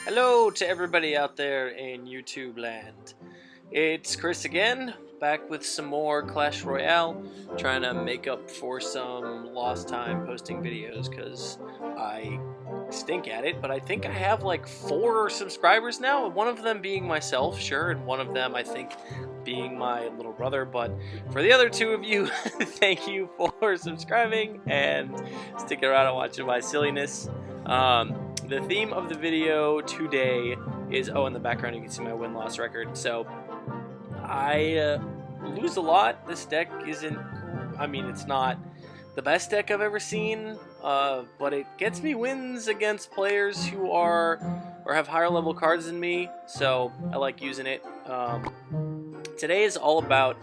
Hello to everybody out there in YouTube land. It's Chris again, back with some more Clash Royale, trying to make up for some lost time posting videos because I stink at it, but I think I have like 4 subscribers now, one of them being myself, sure, and one of them I think being my little brother, but for the other 2 of you, thank you for subscribing and sticking around and watching my silliness. The theme of the video today is, in the background you can see my win-loss record. So I lose a lot. This deck isn't, it's not the best deck I've ever seen, but it gets me wins against players who are or have higher level cards than me, so I like using it. Today is all about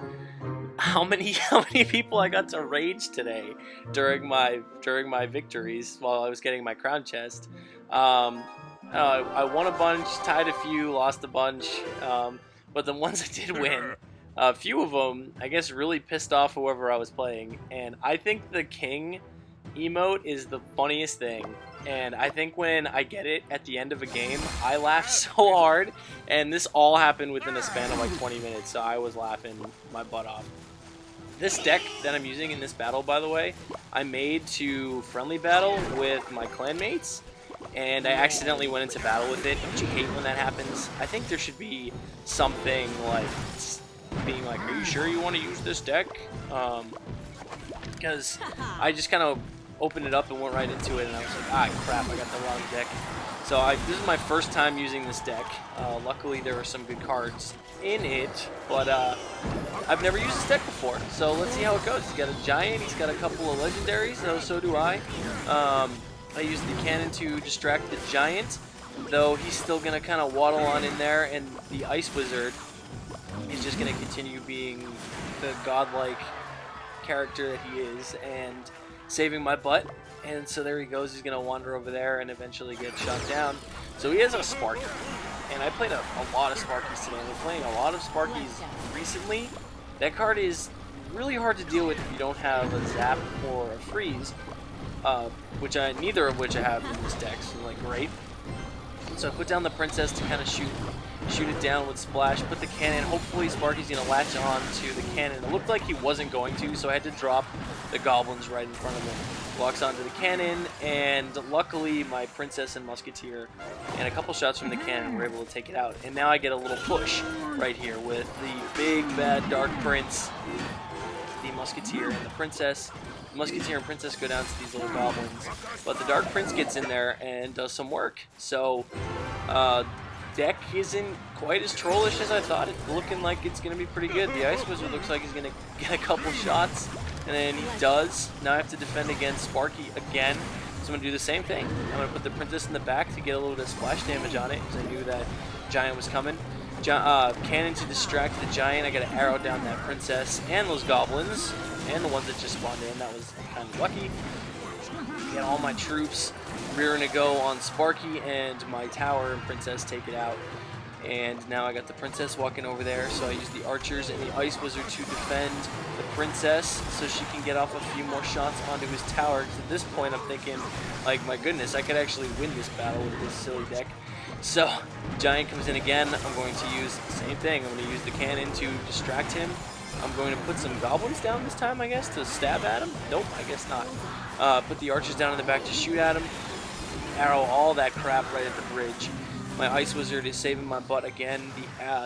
how many people I got to rage today during my victories while I was getting my crown chest. I won a bunch, tied a few, lost a bunch, but the ones I did win, a few of them, I guess, really pissed off whoever I was playing. And I think the king emote is the funniest thing. And I think when I get it at the end of a game, I laugh so hard. And this all happened within a span of like 20 minutes, so I was laughing my butt off. This deck that I'm using in this battle, by the way, I made to friendly battle with my clanmates, and I accidentally went into battle with it. Don't you hate when that happens? I think there should be something like being like, are you sure you want to use this deck? Because I just kind of opened it up and went right into it, and I was like, ah, crap, I got the wrong deck. So this is my first time using this deck. Luckily, there were some good cards in it, but I've never used this deck before, so let's see how it goes. He's got a giant, he's got a couple of legendaries, so do I. I used the cannon to distract the giant, though he's still going to kind of waddle on in there, and the ice wizard is just going to continue being the godlike character that he is and saving my butt. And so there he goes, he's going to wander over there and eventually get shot down. So he has a Sparky, and I played a lot of Sparkies today. I've been playing a lot of Sparkies recently. That card is really hard to deal with if you don't have a Zap or a Freeze, neither of which I have in this deck, so like great. So I put down the princess to kind of shoot it down with splash, put the cannon. Hopefully Sparky's going to latch on to the cannon. It looked like he wasn't going to, so I had to drop the goblins right in front of him. Walks onto the cannon, and luckily my princess and musketeer and a couple shots from the cannon were able to take it out. And now I get a little push right here with the big bad dark prince, the musketeer and the princess. The musketeer and princess go down to these little goblins, but the dark prince gets in there and does some work. So deck isn't quite as trollish as I thought. It's looking like it's going to be pretty good. The ice wizard looks like he's going to get a couple shots, and then he does. Now I have to defend against Sparky again, so I'm going to do the same thing. I'm going to put the princess in the back to get a little bit of splash damage on it, because I knew that giant was coming. Cannon to distract the giant. I got to arrow down that princess and those goblins, and the ones that just spawned in. That was kind of lucky. Get all my troops rearing to go on Sparky, and my tower and princess take it out. And now I got the princess walking over there, so I use the archers and the ice wizard to defend the princess so she can get off a few more shots onto his tower. Because at this point I'm thinking, like, my goodness, I could actually win this battle with this silly deck. So giant comes in again. I'm going to use the same thing. I'm going to use the cannon to distract him. I'm going to put some goblins down this time, I guess, to stab at him. Nope, I guess not. Put the archers down in the back to shoot at him. Arrow all that crap right at the bridge. My ice wizard is saving my butt again.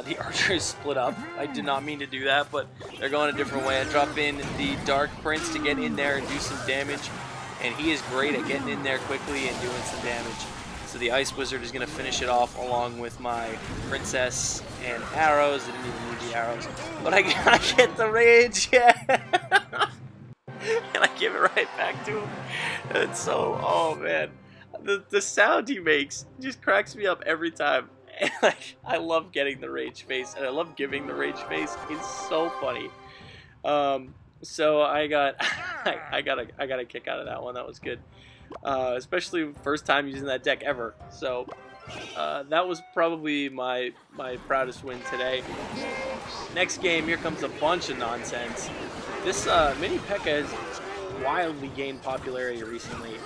The archers split up. I did not mean to do that, but they're going a different way. I drop in the dark prince to get in there and do some damage, and he is great at getting in there quickly and doing some damage. So the ice wizard is going to finish it off along with my princess and arrows. I didn't even need the arrows, but I get the rage, yeah. And I give it right back to him. And so, oh man, the sound he makes just cracks me up every time. And like, I love getting the rage face, and I love giving the rage face. It's so funny. So I got a kick out of that one. That was good. Especially first time using that deck ever. So that was probably my proudest win today. Next game, here comes a bunch of nonsense. This mini P.E.K.K.A. has wildly gained popularity recently.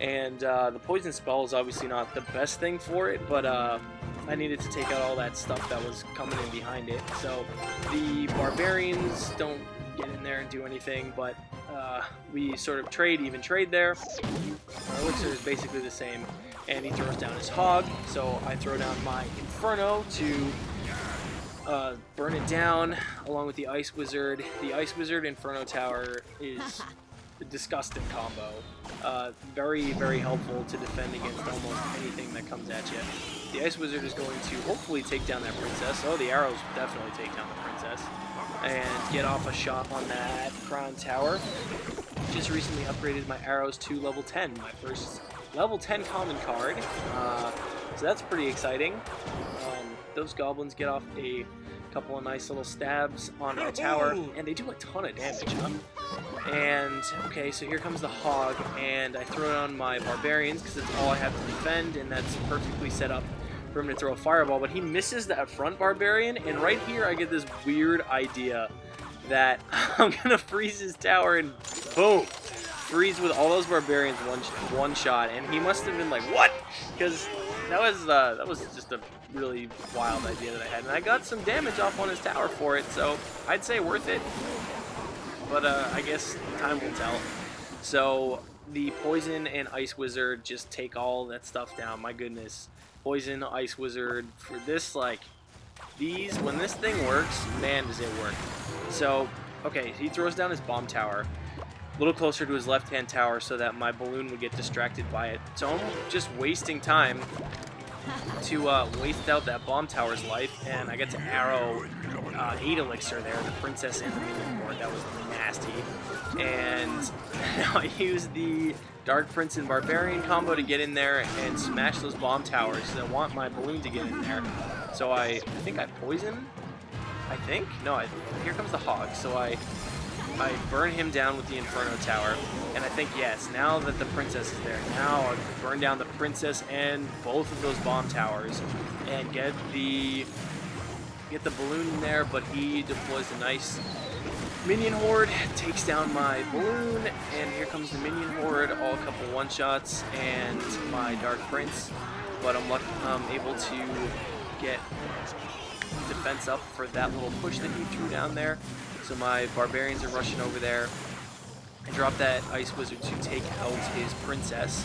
And the poison spell is obviously not the best thing for it, but I needed to take out all that stuff that was coming in behind it. So the barbarians don't get in there and do anything, but we sort of even trade there. Our elixir is basically the same, and he throws down his hog, so I throw down my inferno to burn it down along with the ice wizard. The ice wizard inferno tower is a disgusting combo. Very, very helpful to defend against almost anything that comes at you. The ice wizard is going to hopefully take down that princess. Oh, the arrows definitely take down the princess and get off a shot on that crown tower. Just recently upgraded my arrows to level 10, my first level 10 common card. So that's pretty exciting. Those goblins get off a couple of nice little stabs on my tower, and they do a ton of damage, huh? And, okay, so here comes the hog, and I throw down my barbarians because that's all I have to defend, and that's perfectly set up for him to throw a fireball, but he misses that front barbarian, and right here I get this weird idea that I'm gonna freeze his tower, and boom! Freeze with all those barbarians one shot, and he must have been like, what? Because that was just a really wild idea that I had, and I got some damage off on his tower for it, so I'd say worth it. But I guess time will tell. So the poison and ice wizard just take all that stuff down. My goodness, poison, ice wizard for this, like these. When this thing works, man, does it work. So okay, he throws down his bomb tower a little closer to his left-hand tower so that my balloon would get distracted by it. So I'm just wasting time to waste out that bomb tower's life, and I get to arrow 8 elixir there, the princess and the minion board. That was nasty. And now I use the Dark Prince and Barbarian combo to get in there and smash those bomb towers. I want my balloon to get in there. So I think I poison? I think? No, here comes the hog. So I burn him down with the Inferno Tower, and I think, yes, now that the princess is there, now I burn down the princess and both of those bomb towers and get the balloon in there, but he deploys a nice minion horde, takes down my balloon, and here comes the minion horde, all a couple one-shots, and my Dark Prince, but I'm able to get defense up for that little push that he threw down there. So my barbarians are rushing over there. I drop that ice wizard to take out his princess,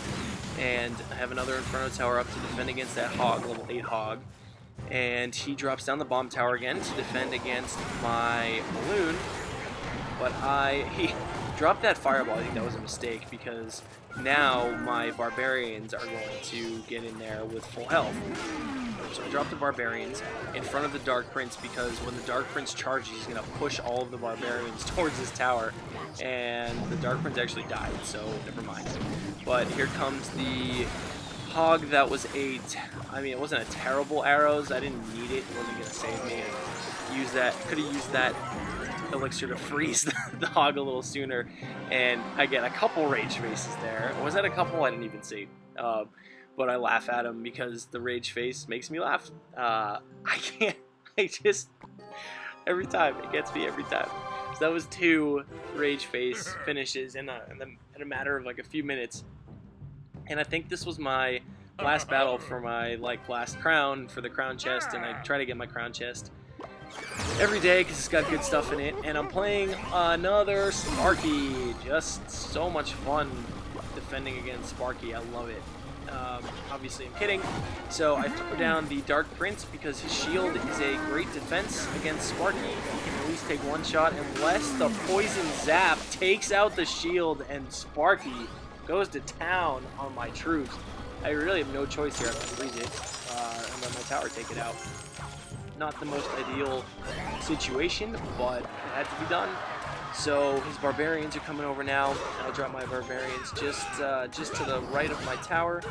and I have another Inferno Tower up to defend against that hog, level 8 hog. And he drops down the bomb tower again to defend against my balloon. But he dropped that fireball. I think that was a mistake, because now my barbarians are going to get in there with full health. So I dropped the barbarians in front of the Dark Prince, because when the Dark Prince charges, he's going to push all of the barbarians towards his tower, and the Dark Prince actually died, so never mind. But here comes the hog. That was I mean, it wasn't a terrible arrows. I didn't need it. It wasn't going to save me. Could have used that elixir to freeze the hog a little sooner, and I get a couple rage faces there. Was that a couple? I didn't even see. But I laugh at him because the rage face makes me laugh. Every time, it gets me every time. So that was 2 rage face finishes in a matter of like a few minutes. And I think this was my last battle for my last crown, for the crown chest, and I try to get my crown chest every day because it's got good stuff in it. And I'm playing another Sparky. Just so much fun defending against Sparky. I love it. Obviously I'm kidding. So I throw down the Dark Prince because his shield is a great defense against Sparky. He can at least take one shot unless the poison zap takes out the shield and Sparky goes to town on my troops. I really have no choice here. I have to freeze it and let my tower take it out. Not the most ideal situation, but it had to be done. So his barbarians are coming over now. I'll drop my barbarians just to the right of my tower,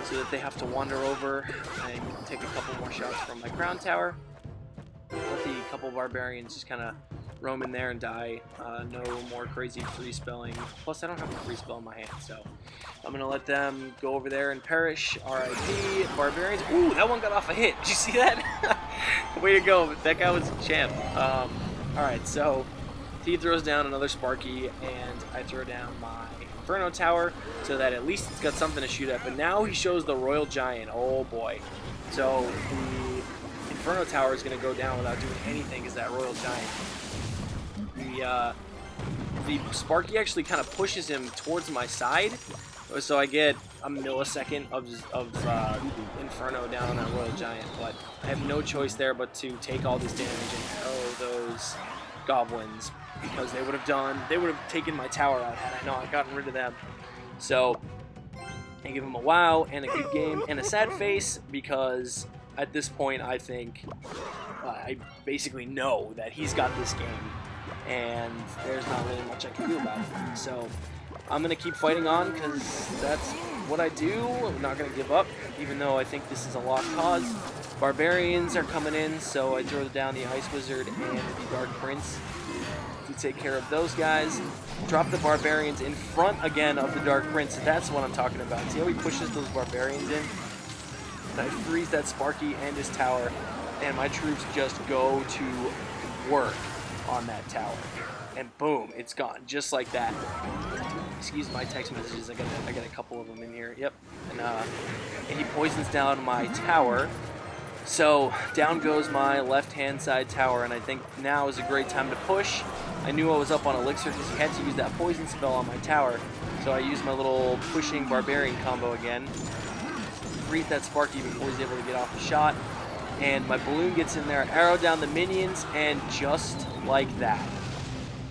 so that they have to wander over and take a couple more shots from my crown tower. Let the couple barbarians just kind of roam in there and die. No more crazy free spelling. Plus, I don't have a free spell in my hand, so I'm gonna let them go over there and perish. R.I.P. barbarians. Ooh, that one got off a hit. Did you see that? Way to go! That guy was a champ. All right, so he throws down another Sparky, and I throw down my Inferno Tower so that at least it's got something to shoot at. But now he shows the Royal Giant. Oh boy. So the Inferno Tower is going to go down without doing anything as that Royal Giant. The Sparky actually kind of pushes him towards my side, so I get a millisecond of Inferno down on that Royal Giant, but I have no choice there but to take all this damage and arrow those goblins, because they would have taken my tower out had I not gotten rid of them. So I give him a wow and a good game and a sad face, because at this point I think I basically know that he's got this game, and there's not really much I can do about it. So I'm going to keep fighting on, because that's what I do. I'm not going to give up, even though I think this is a lost cause. Barbarians are coming in, so I throw down the Ice Wizard and the Dark Prince to take care of those guys. Drop the Barbarians in front again of the Dark Prince. That's what I'm talking about. See how he pushes those Barbarians in? And I freeze that Sparky and his tower, and my troops just go to work on that tower, and boom, it's gone just like that. Excuse my text messages, I got a couple of them in here. Yep. And he poisons down my tower, so down goes my left hand side tower, and I think now is a great time to push. I knew I was up on elixir because he had to use that poison spell on my tower, so I used my little pushing barbarian combo again, freed that Sparky before he's able to get off the shot. And my balloon gets in there, arrow down the minions, and just like that,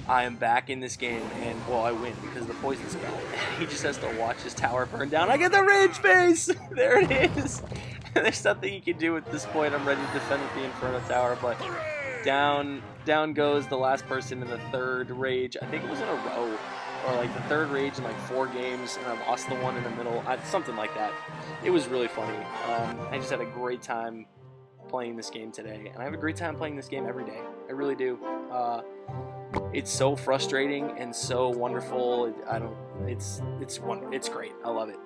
I am back in this game, and, well, I win because of the poison spell. He just has to watch his tower burn down. I get the rage face! There it is! There's nothing he can do at this point. I'm ready to defend with the Inferno Tower, but down goes the last person in the third rage. I think it was in a row, or like the third rage in like 4 games, and I lost the one in the middle. Something like that. It was really funny. I just had a great time playing this game today, and I have a great time playing this game every day. I really do. It's so frustrating and so wonderful. It's great. I love it.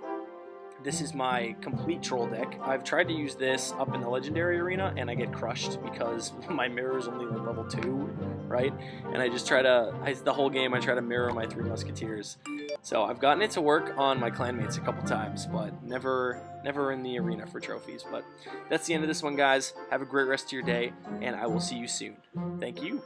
This is my complete troll deck. I've tried to use this up in the legendary arena, and I get crushed because my mirror is only like level 2, right? And I just the whole game I try to mirror my 3 musketeers. So I've gotten it to work on my clanmates a couple times, but never in the arena for trophies. But that's the end of this one, guys. Have a great rest of your day, and I will see you soon. Thank you.